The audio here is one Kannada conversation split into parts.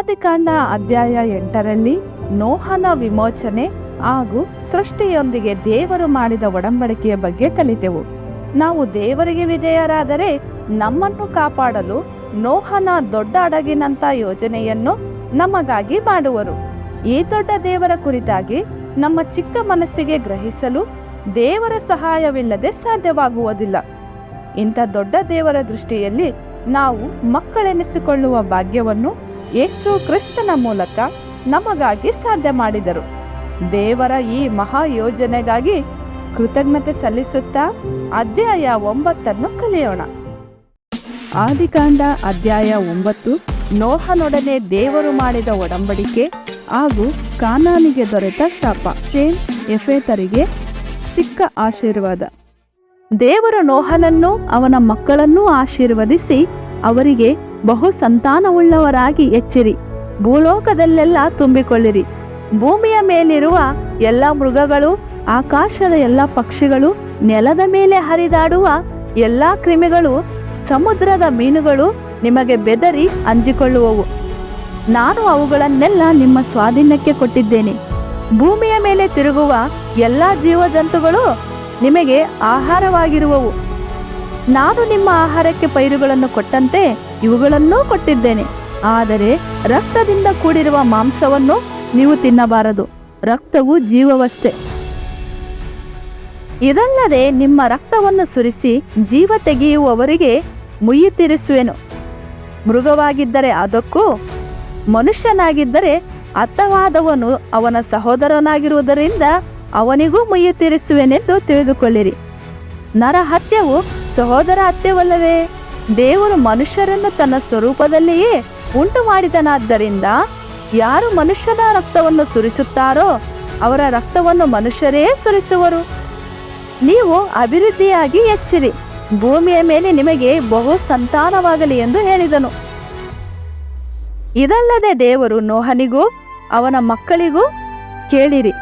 ಆದಿಕಾಂಡ ಅಧ್ಯಾಯ 8ರಲ್ಲಿ ನೋಹನ ವಿಮೋಚನೆ ಹಾಗೂ ಸೃಷ್ಟಿಯೊಂದಿಗೆ ದೇವರು ಮಾಡಿದ ಒಡಂಬಡಿಕೆಯ ಬಗ್ಗೆ ಕಲಿತೆವು. ನಾವು ದೇವರಿಗೆ ವಿಧೇಯರಾದರೆ ನಮ್ಮನ್ನು ಕಾಪಾಡಲು ನೋಹನ ದೊಡ್ಡ ಹಡಗಿನಂಥ ಯೋಜನೆಯನ್ನು ನಮಗಾಗಿ ಮಾಡುವರು. ಈ ದೊಡ್ಡ ದೇವರ ಕುರಿತಾಗಿ ನಮ್ಮ ಚಿಕ್ಕ ಮನಸ್ಸಿಗೆ ಗ್ರಹಿಸಲು ದೇವರ ಸಹಾಯವಿಲ್ಲದೆ ಸಾಧ್ಯವಾಗುವುದಿಲ್ಲ. ಇಂಥ ದೊಡ್ಡ ದೇವರ ದೃಷ್ಟಿಯಲ್ಲಿ ನಾವು ಮಕ್ಕಳೆನಿಸಿಕೊಳ್ಳುವ ಭಾಗ್ಯವನ್ನು ಯೇಸು ಕ್ರಿಸ್ತನ ಮೂಲಕ ನಮಗಾಗಿ ಸಾಧ್ಯ ಮಾಡಿದರು. ದೇವರ ಈ ಮಹಾ ಯೋಜನೆಗಾಗಿ ಕೃತಜ್ಞತೆ ಸಲ್ಲಿಸುತ್ತಾ ಅಧ್ಯಾಯ 9 ಕಲಿಯೋಣ. ಆದಿಕಾಂಡ ಅಧ್ಯಾಯ 9 ನೋಹನೊಡನೆ ದೇವರು ಮಾಡಿದ ಒಡಂಬಡಿಕೆ ಹಾಗೂ ಕಾನಾನಿಗೆ ದೊರೆತ ಶಾಪ. ಶೇಮ್ ಯೆಫೆತರಿಗೆ ಸಿಕ್ಕ ಆಶೀರ್ವಾದ. ದೇವರು ನೋಹನನ್ನು ಅವನ ಮಕ್ಕಳನ್ನೂ ಆಶೀರ್ವದಿಸಿ ಅವರಿಗೆ ಬಹು ಸಂತಾನವುಳ್ಳವರಾಗಿ ಎಚ್ಚಿರಿ, ಭೂಲೋಕದಲ್ಲೆಲ್ಲ ತುಂಬಿಕೊಳ್ಳಿರಿ. ಭೂಮಿಯ ಮೇಲಿರುವ ಎಲ್ಲ ಮೃಗಗಳು, ಆಕಾಶದ ಎಲ್ಲ ಪಕ್ಷಿಗಳು, ನೆಲದ ಮೇಲೆ ಹರಿದಾಡುವ ಎಲ್ಲ ಕ್ರಿಮಿಗಳು, ಸಮುದ್ರದ ಮೀನುಗಳು ನಿಮಗೆ ಬೆದರಿ ಅಂಜಿಕೊಳ್ಳುವವು. ನಾನು ಅವುಗಳನ್ನೆಲ್ಲ ನಿಮ್ಮ ಸ್ವಾಧೀನಕ್ಕೆ ಕೊಟ್ಟಿದ್ದೇನೆ. ಭೂಮಿಯ ಮೇಲೆ ತಿರುಗುವ ಎಲ್ಲ ಜೀವಜಂತುಗಳು ನಿಮಗೆ ಆಹಾರವಾಗಿರುವವು. ನಾನು ನಿಮ್ಮ ಆಹಾರಕ್ಕೆ ಪೈರುಗಳನ್ನು ಕೊಟ್ಟಂತೆ ಇವುಗಳನ್ನೂ ಕೊಟ್ಟಿದ್ದೇನೆ. ಆದರೆ ರಕ್ತದಿಂದ ಕೂಡಿರುವ ಮಾಂಸವನ್ನು ನೀವು ತಿನ್ನಬಾರದು, ರಕ್ತವು ಜೀವವಷ್ಟೇ. ಇದಲ್ಲದೆ ನಿಮ್ಮ ರಕ್ತವನ್ನು ಸುರಿಸಿ ಜೀವ ತೆಗೆಯುವವರಿಗೆ ಮುಯ್ಯಿ ತೀರಿಸುವೆನು. ಮೃಗವಾಗಿದ್ದರೆ ಅದಕ್ಕೂ, ಮನುಷ್ಯನಾಗಿದ್ದರೆ ಹತವಾದವನು ಅವನ ಸಹೋದರನಾಗಿರುವುದರಿಂದ ಅವನಿಗೂ ಮುಯ್ಯಿ ತೀರಿಸುವೆನೆಂದು ತಿಳಿದುಕೊಳ್ಳಿರಿ. ನರಹತ್ಯವು ಸಹೋದರ ಹತ್ಯವಲ್ಲವೇ? ದೇವರು ಮನುಷ್ಯರನ್ನು ತನ್ನ ಸ್ವರೂಪದಲ್ಲಿಯೇ ಉಂಟು ಮಾಡಿದನಾದ್ದರಿಂದ ಯಾರು ಮನುಷ್ಯನ ರಕ್ತವನ್ನು ಸುರಿಸುತ್ತಾರೋ ಅವರ ರಕ್ತವನ್ನು ಮನುಷ್ಯರೇ ಸುರಿಸುವರು. ನೀವು ಅಭಿವೃದ್ಧಿಯಾಗಿ ಹೆಚ್ಚಿರಿ, ಭೂಮಿಯ ಮೇಲೆ ನಿಮಗೆ ಬಹು ಸಂತಾನವಾಗಲಿ ಎಂದು ಹೇಳಿದನು. ಇದಲ್ಲದೆ ದೇವರು ನೋಹನಿಗೂ ಅವನ ಮಕ್ಕಳಿಗೂ, ಕೇಳಿರಿ,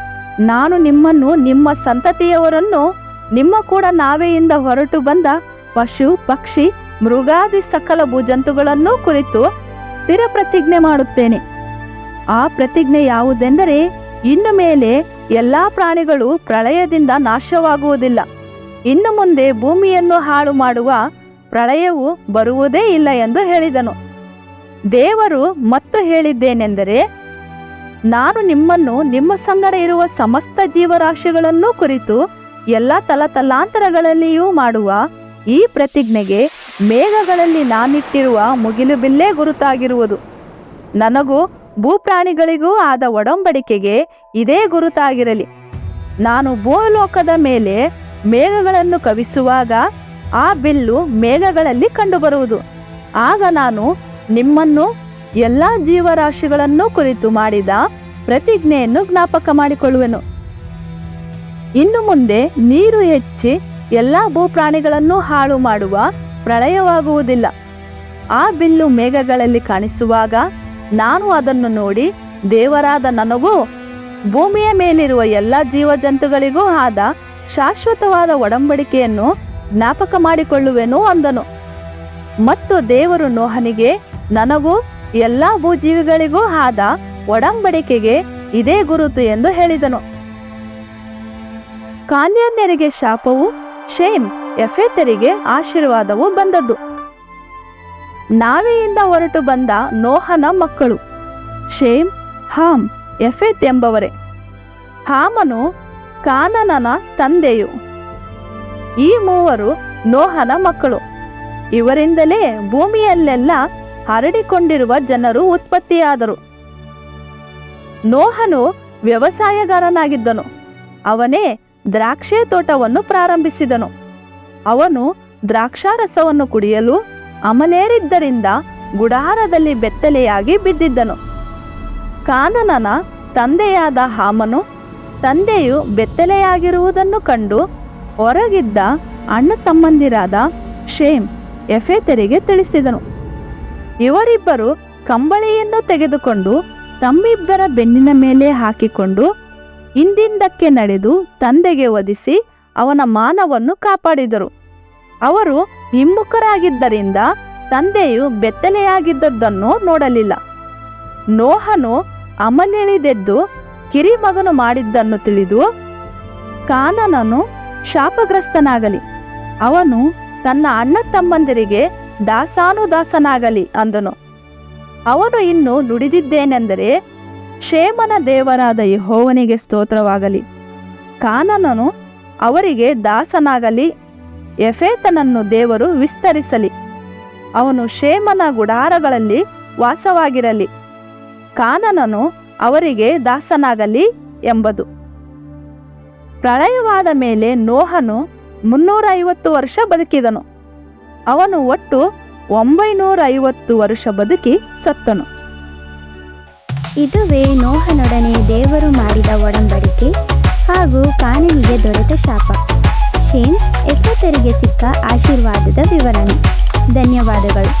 ನಾನು ನಿಮ್ಮನ್ನು ನಿಮ್ಮ ಸಂತತಿಯವರನ್ನು ನಿಮ್ಮ ಕೂಡ ನಾವೆಯಿಂದ ಹೊರಟು ಬಂದ ಪಶು ಪಕ್ಷಿ ಮೃಗಾದಿ ಸಕಲ ಭೂಜಂತುಗಳನ್ನೂ ಕುರಿತು ಸ್ಥಿರ ಪ್ರತಿಜ್ಞೆ ಮಾಡುತ್ತೇನೆ. ಆ ಪ್ರತಿಜ್ಞೆ ಯಾವುದೆಂದರೆ, ಇನ್ನು ಮೇಲೆ ಎಲ್ಲಾ ಪ್ರಾಣಿಗಳು ಪ್ರಳಯದಿಂದ ನಾಶವಾಗುವುದಿಲ್ಲ. ಇನ್ನು ಮುಂದೆ ಭೂಮಿಯನ್ನು ಹಾಳು ಮಾಡುವ ಪ್ರಳಯವು ಬರುವುದೇ ಇಲ್ಲ ಎಂದು ಹೇಳಿದನು. ದೇವರು ಮತ್ತು ಹೇಳಿದ್ದೇನೆಂದರೆ, ನಾನು ನಿಮ್ಮನ್ನು ನಿಮ್ಮ ಸಂಗಡ ಇರುವ ಸಮಸ್ತ ಜೀವರಾಶಿಗಳನ್ನೂ ಕುರಿತು ಎಲ್ಲ ತಲತಲಾಂತರಗಳಲ್ಲಿಯೂ ಮಾಡುವ ಈ ಪ್ರತಿಜ್ಞೆಗೆ ಮೇಘಗಳಲ್ಲಿ ನಾನಿಟ್ಟಿರುವ ಮುಗಿಲುಬಿಲ್ಲೇ ಗುರುತಾಗಿರುವುದು. ನನಗೂ ಭೂಪ್ರಾಣಿಗಳಿಗೂ ಆದ ಒಡಂಬಡಿಕೆಗೆ ಇದೇ ಗುರುತಾಗಿರಲಿ. ನಾನು ಭೂಲೋಕದ ಮೇಲೆ ಮೇಘಗಳನ್ನು ಕವಿಸುವಾಗ ಆ ಬಿಲ್ಲು ಮೇಘಗಳಲ್ಲಿ ಕಂಡುಬರುವುದು. ಆಗ ನಾನು ನಿಮ್ಮನ್ನು ಎಲ್ಲ ಜೀವರಾಶಿಗಳನ್ನು ಕುರಿತು ಮಾಡಿದ ಪ್ರತಿಜ್ಞೆಯನ್ನು ಜ್ಞಾಪಕ ಮಾಡಿಕೊಳ್ಳುವೆನು. ಇನ್ನು ಮುಂದೆ ನೀರು ಹೆಚ್ಚಿ ಎಲ್ಲ ಭೂಪ್ರಾಣಿಗಳನ್ನು ಹಾಳು ಮಾಡುವ ಪ್ರಳಯವಾಗುವುದಿಲ್ಲ. ಆ ಬಿಲ್ಲು ಮೇಘಗಳಲ್ಲಿ ಕಾಣಿಸುವಾಗ ನಾನು ಅದನ್ನು ನೋಡಿ ದೇವರಾದ ನನಗೂ ಭೂಮಿಯ ಮೇಲಿರುವ ಎಲ್ಲ ಜೀವಜಂತುಗಳಿಗೂ ಆದ ಶಾಶ್ವತವಾದ ಒಡಂಬಡಿಕೆಯನ್ನು ಜ್ಞಾಪಕ ಮಾಡಿಕೊಳ್ಳುವೆನು ಅಂದನು. ಮತ್ತು ದೇವರು ನೋಹನಿಗೆ, ನನಗೂ ಎಲ್ಲ ಭೂಜೀವಿಗಳಿಗೂ ಆದ ಒಡಂಬಡಿಕೆಗೆ ಇದೇ ಗುರುತು ಎಂದು ಹೇಳಿದನು. ಕಾನ್ಯನ್ಯರಿಗೆ ಶಾಪವು, ಶೇಮ್ ಯೆಫೆತರಿಗೆ ಆಶೀರ್ವಾದವು ಬಂದದ್ದು. ನಾವೆಯಿಂದ ಹೊರಟು ಬಂದ ನೋಹನ ಮಕ್ಕಳು ಶೇಮ್, ಹಾಮ್, ಯೆಫೆತ್ ಎಂಬವರೇ. ಹಾಮನು ಕಾನಾನನ ತಂದೆಯು. ಈ ಮೂವರು ನೋಹನ ಮಕ್ಕಳು. ಇವರಿಂದಲೇ ಭೂಮಿಯಲ್ಲೆಲ್ಲ ಹರಡಿಕೊಂಡಿರುವ ಜನರು ಉತ್ಪತ್ತಿಯಾದರು. ನೋಹನು ವ್ಯವಸಾಯಗಾರನಾಗಿದ್ದನು. ಅವನೇ ದ್ರಾಕ್ಷೆ ತೋಟವನ್ನು ಪ್ರಾರಂಭಿಸಿದನು. ಅವನು ದ್ರಾಕ್ಷಾರಸವನ್ನು ಕುಡಿಯಲು ಅಮಲೇರಿದ್ದರಿಂದ ಗುಡಾರದಲ್ಲಿ ಬೆತ್ತಲೆಯಾಗಿ ಬಿದ್ದಿದ್ದನು. ಕಾನಾನನ ತಂದೆಯಾದ ಹಾಮನು ತಂದೆಯು ಬೆತ್ತಲೆಯಾಗಿರುವುದನ್ನು ಕಂಡು ಹೊರಗಿದ್ದ ಅಣ್ಣ ತಮ್ಮಂದಿರಾದ ಶೇಮ್ ಯೆಫೆತರಿಗೆ ತಿಳಿಸಿದನು. ಇವರಿಬ್ಬರು ಕಂಬಳಿಯನ್ನು ತೆಗೆದುಕೊಂಡು ತಮ್ಮಿಬ್ಬರ ಬೆನ್ನಿನ ಮೇಲೆ ಹಾಕಿಕೊಂಡು ಹಿಂದಿಂದಕ್ಕೆ ನಡೆದು ತಂದೆಗೆ ಒದಿಸಿ ಅವನ ಮಾನವನ್ನು ಕಾಪಾಡಿದರು. ಅವರು ಹಿಮ್ಮುಖರಾಗಿದ್ದರಿಂದ ತಂದೆಯು ಬೆತ್ತಲೆಯಾಗಿದ್ದದ್ದನ್ನು ನೋಡಲಿಲ್ಲ. ನೋಹನು ಅಮಲಿಳಿದೆದ್ದು ಕಿರಿಮಗನು ಮಾಡಿದ್ದನ್ನು ತಿಳಿದು, ಕಾನಾನನು ಶಾಪಗ್ರಸ್ತನಾಗಲಿ, ಅವನು ತನ್ನ ಅಣ್ಣ ತಮ್ಮಂದಿರಿಗೆ ದಾಸಾನುದಾಸನಾಗಲಿ ಅಂದನು. ಅವನು ಇನ್ನು ನುಡಿದಿದ್ದೇನೆಂದರೆ, ಶೇಮನ ದೇವರಾದ ಯೆಹೋವನಿಗೆ ಸ್ತೋತ್ರವಾಗಲಿ, ಕಾನಾನನು ಅವರಿಗೆ ದಾಸನಾಗಲಿ, ಯೆಫೆತನನ್ನು ದೇವರು ವಿಸ್ತರಿಸಲಿ, ಅವನು ಶೇಮನ ಗುಡಾರಗಳಲ್ಲಿ ವಾಸವಾಗಿರಲಿ, ಕಾನಾನನು ಅವರಿಗೆ ದಾಸನಾಗಲಿ ಎಂಬುದು. ಪ್ರಳಯವಾದ ಮೇಲೆ ನೋಹನು 350 ವರ್ಷ ಬದುಕಿದನು. ಅವನು ಒಟ್ಟು 950 ವರ್ಷ ಬದುಕಿ ಸತ್ತನು. ಇದುವೇ ನೋಹನೊಡನೆ ದೇವರು ಮಾಡಿದ ಒಡಂಬಡಿಕೆ ಹಾಗೂ ಕಾನನಿಗೆ ದೊರೆತ ಶಾಪ. ಶೇಮ್, ಯೆಫೆತರಿಗೆ ಸಿಕ್ಕ ಆಶೀರ್ವಾದದ ವಿವರಣೆ. ಧನ್ಯವಾದಗಳು.